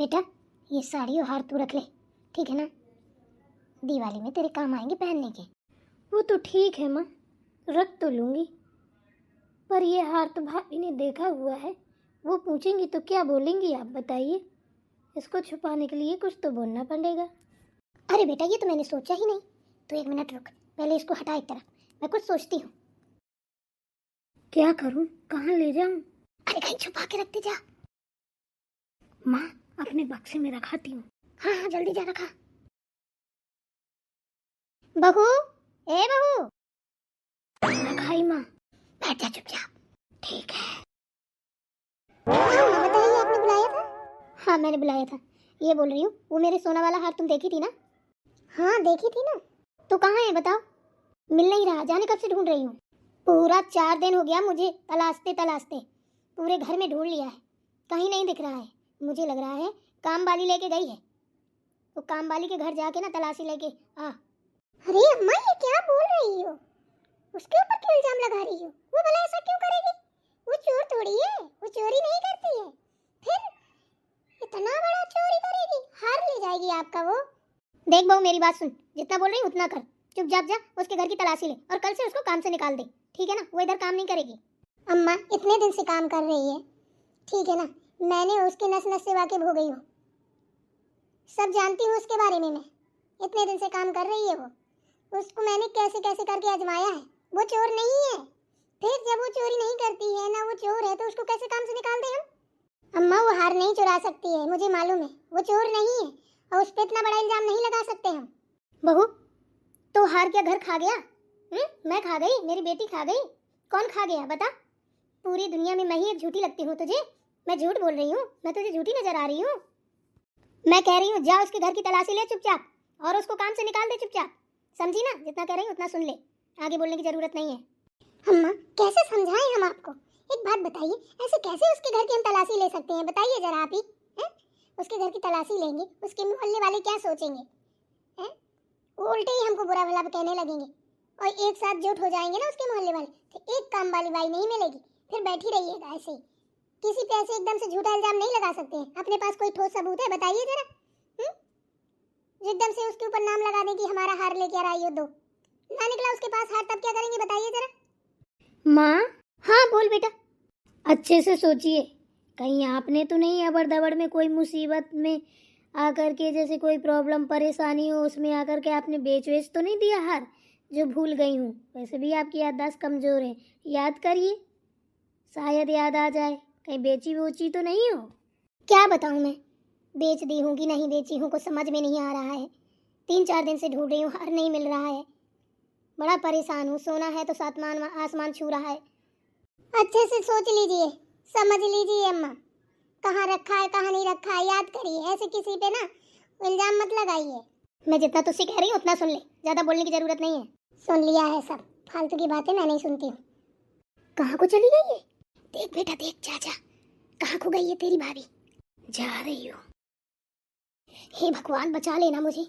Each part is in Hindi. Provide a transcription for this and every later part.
बेटा ये साड़ी और हार तू रख ले, ठीक है ना? दिवाली में तेरे काम आएंगे पहनने के। वो तो ठीक है माँ, रख तो लूँगी, पर ये हार तो भाभी ने देखा हुआ है, वो पूछेंगी तो क्या बोलेंगी आप बताइए। इसको छुपाने के लिए कुछ तो बोलना पड़ेगा। अरे बेटा ये तो मैंने सोचा ही नहीं। तू 1 मिनट रुक, पहले इसको हटा एक तरफ, मैं कुछ सोचती हूँ। क्या करूँ, कहाँ ले जाऊँ? अरे कहीं छुपा के रखते जा। माँ अपने बक्से में रखाती हूँ। हाँ हाँ जल्दी जा रखा। बहू, ए बहू। रखाई माँ। बैठ जा चुपचाप। ठीक है। हाँ बताइए, आपने बुलाया था? हाँ मैंने बुलाया था। ये बोल रही हूँ, वो मेरे सोना वाला हार तुम देखी थी ना? हाँ देखी थी ना। तो कहाँ है बताओ? मिल नहीं रहा, जाने कब से ढूंढ रही हूँ। पूरा 4 दिन हो गया मुझे तलाशते तलाशते, पूरे घर में ढूंढ लिया है, कहीं नहीं दिख रहा है। मुझे लग रहा है काम वाली लेके गई है, तो काम वाली के घर जाके ना तलाशी लेके आ। अरे अम्मा ये क्या बोल रही हो? उसके ऊपर क्यों इल्जाम लगा रही हो? वो भला ऐसा क्यों करेगी? वो चोर थोड़ी है, वो चोरी नहीं करती है। फिर इतना बड़ा चोरी करेगी, हार ले जाएगी आपका वो। देख बहू मेरी बात सुन, जितना बोल रही हूँ उतना कर। चुपचाप जा उसके घर की तलाशी ले और कल से उसको काम से निकाल दे, ठीक है ना? वो इधर काम नहीं करेगी। अम्मा इतने दिन से काम कर रही है, ठीक है ना? मैंने उसके नस नस से वाकिफ हो गई हूँ, सब जानती हूँ उसके बारे में। मैं इतने दिन से काम कर रही है वो, उसको मैंने कैसे कैसे करके आजमाया है। वो चोर नहीं है। फिर जब वो चोरी नहीं करती है ना, वो चोर है, तो उसको कैसे काम से निकाल दें हम? अम्मा वो हार नहीं चुरा सकती है, मुझे मालूम है। वो चोर नहीं है और उस पर इतना बड़ा इल्जाम नहीं लगा सकते हम। बहू तो हार क्या घर खा गया? मैं खा गई? मेरी बेटी खा गई? कौन खा गया बता? पूरी दुनिया में मैं ही एक झूठी लगती हूँ तुझे? मैं झूठ बोल रही हूँ? मैं तुझे झूठी नजर आ रही हूँ? मैं कह रही हूँ जा उसके घर की तलाशी ले चुपचाप और उसको काम से निकाल दे चुपचाप, समझी ना? जितना कह रही हूँ उतना सुन ले, आगे बोलने की जरूरत नहीं है। अम्मा कैसे समझाएं हम आपको? एक बात बताइए, ऐसे कैसे उसके घर की हम तलाशी ले सकते हैं? बताइए जरा आप ही। उसके घर की तलाशी लेंगे, उसके मोहल्ले वाले क्या सोचेंगे? हैं? वो उल्टे ही हमको बुरा भला कहने लगेंगे और एक साथ जुट हो जाएंगे ना उसके मोहल्ले वाले, तो एक काम वाली बाई नहीं मिलेगी। फिर बैठी रहिएगा ऐसे ही, किसी पे ऐसे एकदम से झूठा इल्जाम नहीं लगा सकते हैं। अपने पास कोई ठोस सबूत है? बताइए जरा। एकदम से उसके ऊपर नाम लगा दें कि हमारा हार लेके आई हो, दो ना निकला उसके पास हार, तब क्या करेंगे बताइए जरा। माँ हाँ बोल बेटा। अच्छे से सोचिए, कहीं आपने तो नहीं अबर दबड़ में कोई मुसीबत में आकर के, जैसे कोई प्रॉब्लम परेशानी हो उसमें आकर के आपने बेच वेच तो नहीं दिया हार, जो भूल गई हूँ। वैसे भी आपकी याददाश्त कमज़ोर है, याद करिए, शायद याद आ जाए। कहीं बेची वोची तो नहीं हो? क्या बताऊँ मैं, बेच दी हूँ कि नहीं बेची हूँ कुछ समझ में नहीं आ रहा है। 3-4 दिन से ढूंढ रही हूँ, हार नहीं मिल रहा है, बड़ा परेशान हूँ। सोना है तो सातमान आसमान छू रहा है। अच्छे से सोच लीजिए, समझ लीजिए अम्मा, कहाँ रखा है कहाँ नहीं रखा है, याद करिए। ऐसे किसी पे ना इल्जाम मत लगाइए। मैं जितना तुझसे कह रही हूँ उतना सुन ले, ज्यादा बोलने की जरूरत नहीं है। सुन लिया है सब, फालतू की बातें मैं नहीं सुनती हूँ। कहाँ को चली गई है? देख बेटा देख, चाचा कहाँ को गई है तेरी भाभी? जा रही हो? हे भगवान बचा लेना मुझे,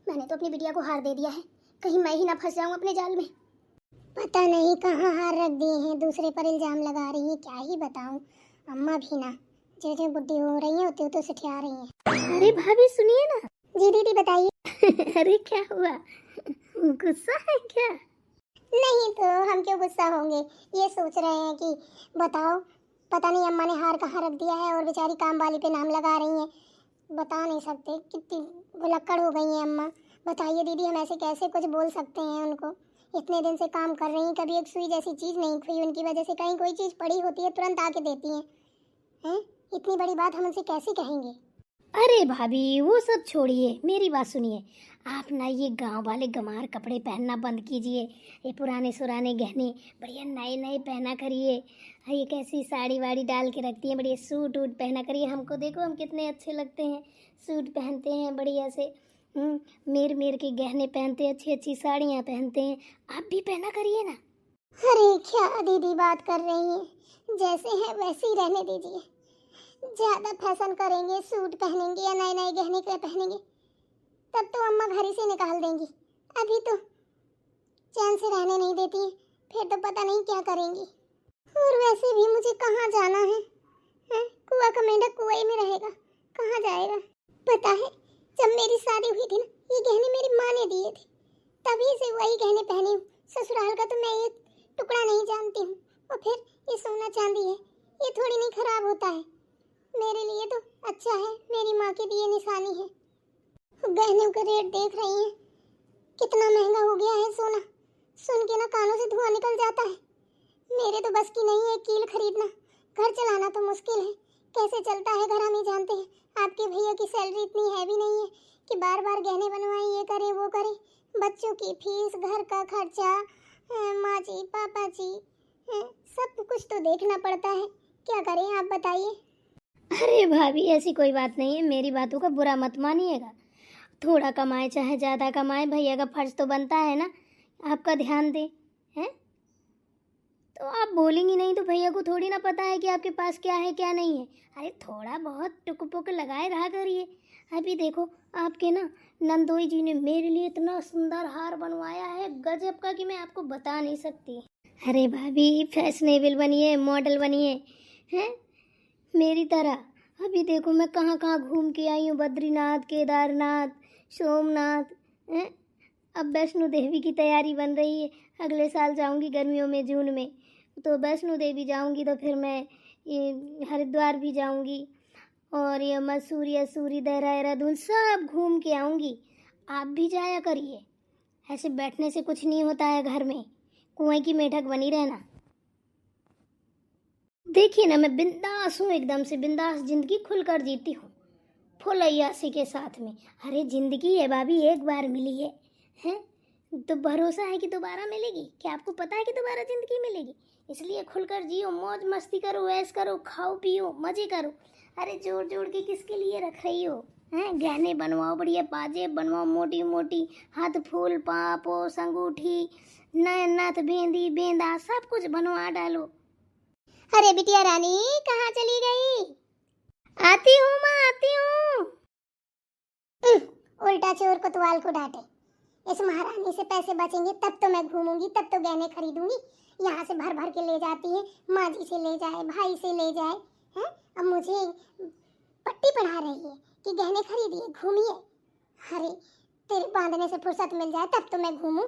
मैंने तो अपनी बिटिया को हार दे दिया है, कहीं मैं ही ना फंस जाऊं अपने जाल में। पता नहीं कहाँ हार रख दिए हैं, दूसरे पर इल्जाम लगा रही है, क्या ही बताऊं। अम्मा भी ना जो जो बुढ़ी हो रही है उतनी तो सिठिया रही है। अरे भाभी सुनिए ना। जी दीदी बताइए। अरे क्या हुआ, गुस्सा है क्या? नहीं तो हम क्यों गुस्सा होंगे, ये सोच रहे हैं कि बताओ, पता नहीं अम्मा ने हार कहाँ रख दिया है और बेचारी काम वाली पे नाम लगा रही हैं। बता नहीं सकते, कितनी भुलक्कड़ हो गई हैं अम्मा। बताइए दीदी हम ऐसे कैसे कुछ बोल सकते हैं उनको? इतने दिन से काम कर रही हैं, कभी एक सुई जैसी चीज़ नहीं खुई उनकी वजह से। कहीं कोई चीज़ पड़ी होती है तुरंत आके देती हैं। इतनी बड़ी बात हम उनसे कैसे कहेंगे? अरे भाभी वो सब छोड़िए, मेरी बात सुनिए। आप ना ये गांव वाले गंवार कपड़े पहनना बंद कीजिए, ये पुराने सुराने गहने बढ़िया नए नए पहना करिए। ये कैसी साड़ी वाड़ी डाल के रखती हैं, बढ़िया सूट वूट पहना करिए। हमको देखो हम कितने अच्छे लगते हैं, सूट पहनते हैं बढ़िया से, मेर मेर के गहने पहनते हैं, अच्छी अच्छी साड़ियाँ पहनते हैं। आप भी पहना करिए ना। अरे क्या दीदी बात कर रही हैं, जैसे हैं वैसे ही रहने दीजिए। ज्यादा फैशन करेंगे, सूट पहनेंगे या नए नए गहने क्या पहनेंगे, तब तो अम्मा घर ही से निकाल देंगी। अभी तो चैन से रहने नहीं देती हैं, फिर तो पता नहीं क्या करेंगी। और वैसे भी मुझे कहाँ जाना है? कुआं का मेंढक कुएं में रहेगा, कहाँ जाएगा? पता है, जब मेरी शादी हुई थी ना, ये गहने मेरी माँ ने दिए थे, तभी से वही गहने पहनी हूँ। ससुराल का तो मैं एक टुकड़ा नहीं जानती हूँ। और फिर ये सोना चांदी है, ये थोड़ी नहीं खराब होता है। मेरे लिए तो अच्छा है, मेरी माँ के दिए निशानी है। गहनों का रेट देख रही हैं, कितना महंगा हो गया है सोना। सुन के ना कानों से धुआं निकल जाता है। मेरे तो बस की नहीं है कील खरीदना। घर चलाना तो मुश्किल है, कैसे चलता है घर हम ही जानते हैं। आपके भैया की सैलरी इतनी हैवी नहीं है कि बार बार गहने बनवाएं, ये करे वो करे। बच्चों की फीस, घर का खर्चा, माँ जी पापा जी, सब कुछ तो देखना पड़ता है। क्या करें आप बताइए। अरे भाभी ऐसी कोई बात नहीं है, मेरी बातों का बुरा मत मानिएगा। थोड़ा कमाए चाहे ज़्यादा कमाए, भैया का फर्ज तो बनता है ना आपका ध्यान दे। हैं तो आप बोलेंगी नहीं तो भैया को थोड़ी ना पता है कि आपके पास क्या है क्या नहीं है। अरे थोड़ा बहुत टुक पुक लगाए रहा करिए। अभी देखो आपके ना नंदोई जी ने मेरे लिए इतना सुंदर हार बनवाया है, गजब का, कि मैं आपको बता नहीं सकती। अरे भाभी फैशनेबल बनिए, मॉडल बनिए, हैं मेरी तरह। अभी देखो मैं कहाँ कहाँ घूम के आई हूँ, बद्रीनाथ, केदारनाथ, सोमनाथ, हैं अब वैष्णो देवी की तैयारी बन रही है। अगले साल जाऊंगी गर्मियों में, जून में, तो वैष्णो देवी जाऊंगी, तो फिर मैं ये हरिद्वार भी जाऊंगी, और ये मसूरी, असूरी, देहरादून सब घूम के आऊंगी। आप भी जाया करिए, ऐसे बैठने से कुछ नहीं होता है घर में, कुएं की मेढक बनी रहना। देखिए ना मैं बिंदास हूँ, एकदम से बिंदास जिंदगी खुलकर जीती हूँ, फुल अय्यासी के साथ में। अरे जिंदगी है भाभी, एक बार मिली है, हैं तो भरोसा है कि दोबारा मिलेगी? क्या आपको पता है कि दोबारा जिंदगी मिलेगी? इसलिए खुलकर जियो, मौज मस्ती करो, ऐश करो, खाओ पियो, मजे करो। अरे जोड़ जोड़ के किसके लिए रख रही हो? हैं गहने बनवाओ, बढ़िया पाजेब बनवाओ, मोटी मोटी, हाथ फूल, पापोस, अंगूठी, नयन नाथ, बेंदी, बेंदा, सब कुछ बनवा डालो। अरे बिटिया रानी कहाँ चली गई? आती हूँ माँ, आती हूँ। उल्टा चोर कोतवाल को डांटे। इस महारानी से पैसे बचेंगे तब तो मैं घूमूंगी, तब तो गहने खरीदूंगी। यहाँ से भर भर के ले जाती है, माँ जी से ले जाए, भाई से ले जाए, हैं? अब मुझे पट्टी पढ़ा रही है कि गहने खरीदिए, घूमिए। अरे तेरे बांधने से फुर्सत मिल जाए तब तो मैं घूमूं।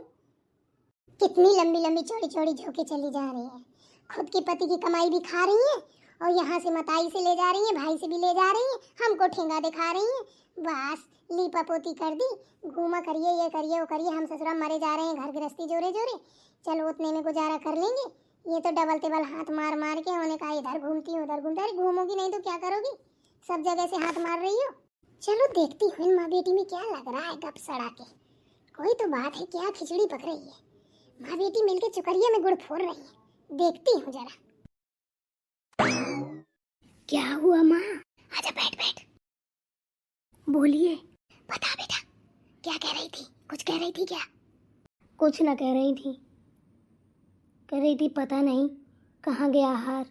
कितनी लंबी लंबी चौड़ी चौड़ी झोंके चली जा रही है, खुद के पति की कमाई भी खा रही है, और यहाँ से मताई से ले जा रही है, भाई से भी ले जा रही है, हमको ठेंगा दिखा रही है। बस लीपा पोती कर दी, घूमा करिए, ये करिए वो करिए, हम ससुरा मरे जा रहे हैं, घर गृहस्थी जोरे जोरे, चलो उतने में गुजारा कर लेंगे। ये तो डबल टेबल हाथ मार मार के होने का, इधर घूमती हूँ उधर घूमती। अरे घूमोगी नहीं तो क्या करोगी? सब जगह से हाथ मार रही हो। चलो देखती हूँ इन माँ बेटी में क्या लग रहा है गप सड़ा के। कोई तो बात है, क्या खिचड़ी पक रही है। माँ बेटी मिलके चुकरिया में गुड़ फोड़ रही है, देखती हूँ जरा। क्या हुआ माँ? आजा बैठ बैठ। बोलिए। बता बेटा, क्या कह रही थी? कुछ कह रही थी क्या? कुछ न कह रही थी, कह रही थी पता नहीं कहाँ गया हार,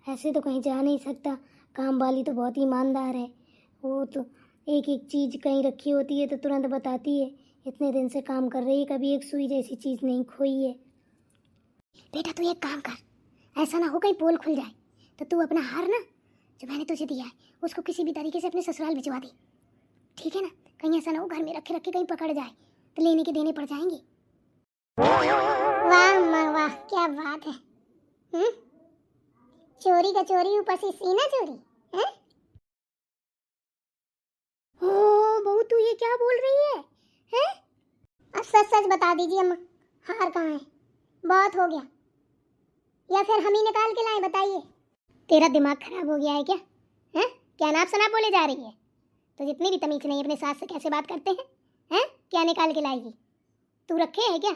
ऐसे तो कहीं जा नहीं सकता। काम वाली तो बहुत ईमानदार है, वो तो एक एक चीज़ कहीं रखी होती है तो तुरंत बताती है। इतने दिन से काम कर रही है, कभी एक सुई जैसी चीज़ नहीं खोई है। बेटा तू एक काम कर, ऐसा ना हो कहीं पोल खुल जाए, तो तू अपना हार ना जो मैंने तुझे दिया है उसको किसी भी तरीके से अपने ससुराल भिजवा दे, ठीक है ना? कहीं ऐसा ना हो घर में रखे रखे कहीं पकड़ जाए तो लेने के देने पड़ जाएंगे। वाह माँ वाह, क्या बात है। चोरी का चोरी, ऊपर से सीना चोरी है। ओ बहू तू ये क्या बोल रही है? हैं? अब सच सच बता दीजिए अम्मा, हार कहाँ है? बहुत हो गया, या फिर हम ही निकाल के लाएं? बताइए। तेरा दिमाग खराब हो गया है क्या? हैं? क्या नाप सनाप बोले जा रही है? तो जितनी भी तमीज नहीं, अपने सास से कैसे बात करते हैं? हैं? क्या निकाल के लाएगी? तू रखे है क्या?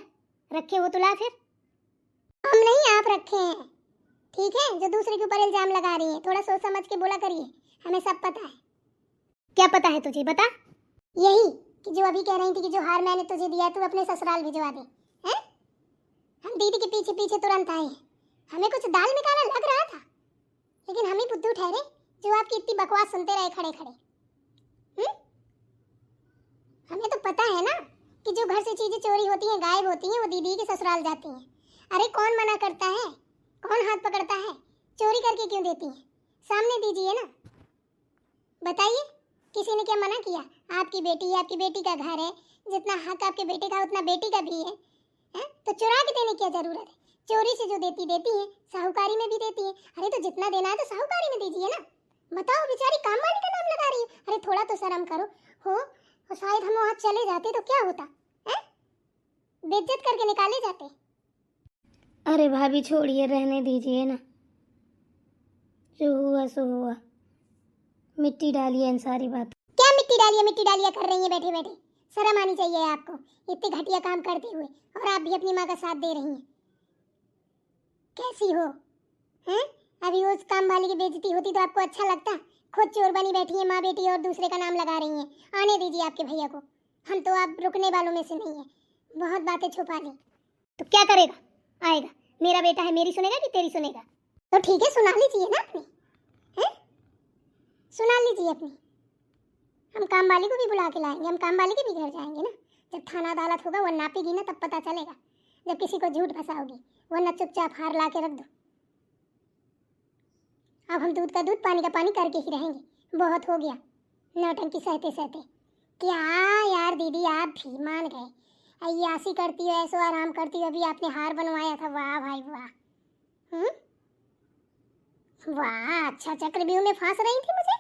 रखे हो तो ला फिर। हम नहीं, आप रखे हैं, ठीक है? जो दूसरे के ऊपर इल्जाम लगा रही है, थोड़ा सोच समझ के बोला करिए, हमें सब पता है। क्या पता है तुझे? बता। यही कि जो अभी कह रही थी कि जो हार मैंने तुझे दिया तू अपने ससुराल भिजवा दे, हैं? हम दीदी के पीछे पीछे तुरंत आए हैं, हमें कुछ दाल में काला लग रहा था, लेकिन हम ही बुद्धू ठहरे जो आपकी इतनी बकवास सुनते रहे खड़े खड़े। हमें तो पता है ना कि जो घर से चीजें चोरी होती हैं, गायब होती हैं, वो दीदी के ससुराल जाती हैं। अरे कौन मना करता है? कौन हाथ पकड़ता है? चोरी करके क्यों देती हैं? सामने दीजिए ना, बताइए। किसी ने क्या मना किया? आपकी बेटी का घर है, जितना हक आपके बेटे का उतना बेटी का भी है। हैं? तो चुरा के देने की क्या जरूरत है? चोरी से जो देती है, साहूकारी में भी देती है। अरे तो जितना देना है तो साहूकारी में दीजिए ना। बताओ, बेचारी काम वाली का नाम लगा रही है। अरे थोड़ा तो शर्म करो। हो और शायद हम वहाँ चले जाते तो क्या होता है? बेइज्जत करके निकाले जाते। अरे भाभी छोड़िए, रहने दीजिए ना, जो हुआ सो हुआ। मिट्टी डालिए इन सारी बात। क्या मिट्टी डालिया कर रही है बैठे बैठे? शर्म आनी चाहिए आपको, इतने घटिया काम करते हुए, और आप भी अपनी माँ का साथ दे रही हैं। कैसी हो? हैं? अभी उस काम वाली की बेइज्जती होती तो आपको अच्छा लगता? खुद चोर बनी बैठी है माँ बेटी और दूसरे का नाम लगा रही हैं। आने दीजिए आपके भैया को, हम तो आप रुकने वालों में से नहीं है। बहुत बातें छुपा ली। तो क्या करेगा? आएगा, मेरा बेटा है, मेरी सुनेगा कि तेरी सुनेगा? तो ठीक है, सुना लीजिए ना अपनी, हैं? सुना लीजिए अपनी। हम काम वाली को भी बुला के लाएंगे, हम काम वाले के भी घर जाएंगे ना। जब थाना अदालत होगा वो नापेगी ना, तब पता चलेगा। जब किसी को झूठ फंसाओगी, वरना चुपचाप हार ला के रख दो। अब हम दूध का दूध पानी का पानी करके ही रहेंगे। बहुत हो गया नौटंकी सहते सहते। क्या यार दीदी, आप भी मान गए। अय्यासी करती हो, ऐसो आराम करती हो। अभी आपने हार बनवाया था, वाह भाई वाह। वाह, अच्छा चक्रव्यूह में फांस रही थी मुझे।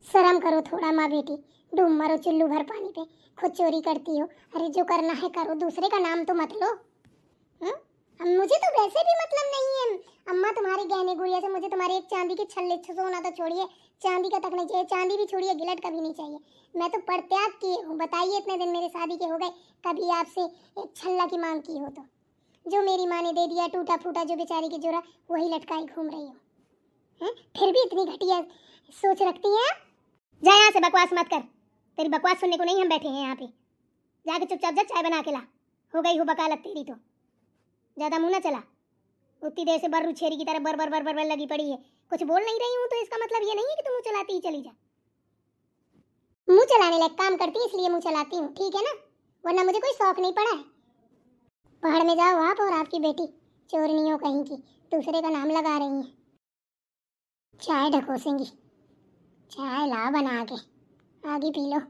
शर्म करो थोड़ा माँ बेटी, डूब मरो चुल्लू भर पानी पे। खुद चोरी करती हो। अरे जो करना है करो, दूसरे का नाम तो मत लो। मुझे तो वैसे भी मतलब नहीं है अम्मा तुम्हारे गहने गुड़िया से। मुझे तुम्हारे एक चांदी के छल्ले सोना तो छोड़िए, चांदी का तक नहीं चाहिए। चांदी भी छोड़िए, गिलट का भी नहीं चाहिए। मैं तो परित्याग किए हूँ। बताइए, इतने दिन मेरे शादी के हो गए, कभी आपसे एक छल्ला की मांग की हो तो? जो मेरी माँ ने दे दिया, टूटा फूटा जो बेचारी की जोड़ा, वही लटकाई घूम रही हो। फिर भी इतनी घटिया सोच रखती हैं आप? जा यहाँ से, बकवास मत कर। तेरी बकवास सुनने को नहीं हम बैठे हैं यहाँ पे। जाके चुपचाप जा, चाय बना के ला। हो गई हो बकालत तेरी तो। ज्यादा मुंह ना चला। उतनी देर से बर्रू छेरी की तरह बर बर बर बर लगी पड़ी है। कुछ बोल नहीं रही हूँ तो इसका मतलब ये नहीं है कि तुम मुंह चलाती ही चली जा। मुंह चलाने लायक काम करती है इसलिए मुंह चलाती हूँ, ठीक है ना? वरना मुझे कोई शौक नहीं पड़ा है। पहाड़ में जाओ आप और आपकी बेटी, चोरनियों कहीं की, दूसरे का नाम लगा रही हैं। चाय ढकोसेंगी। चाय ला बना के, आगे पी लो।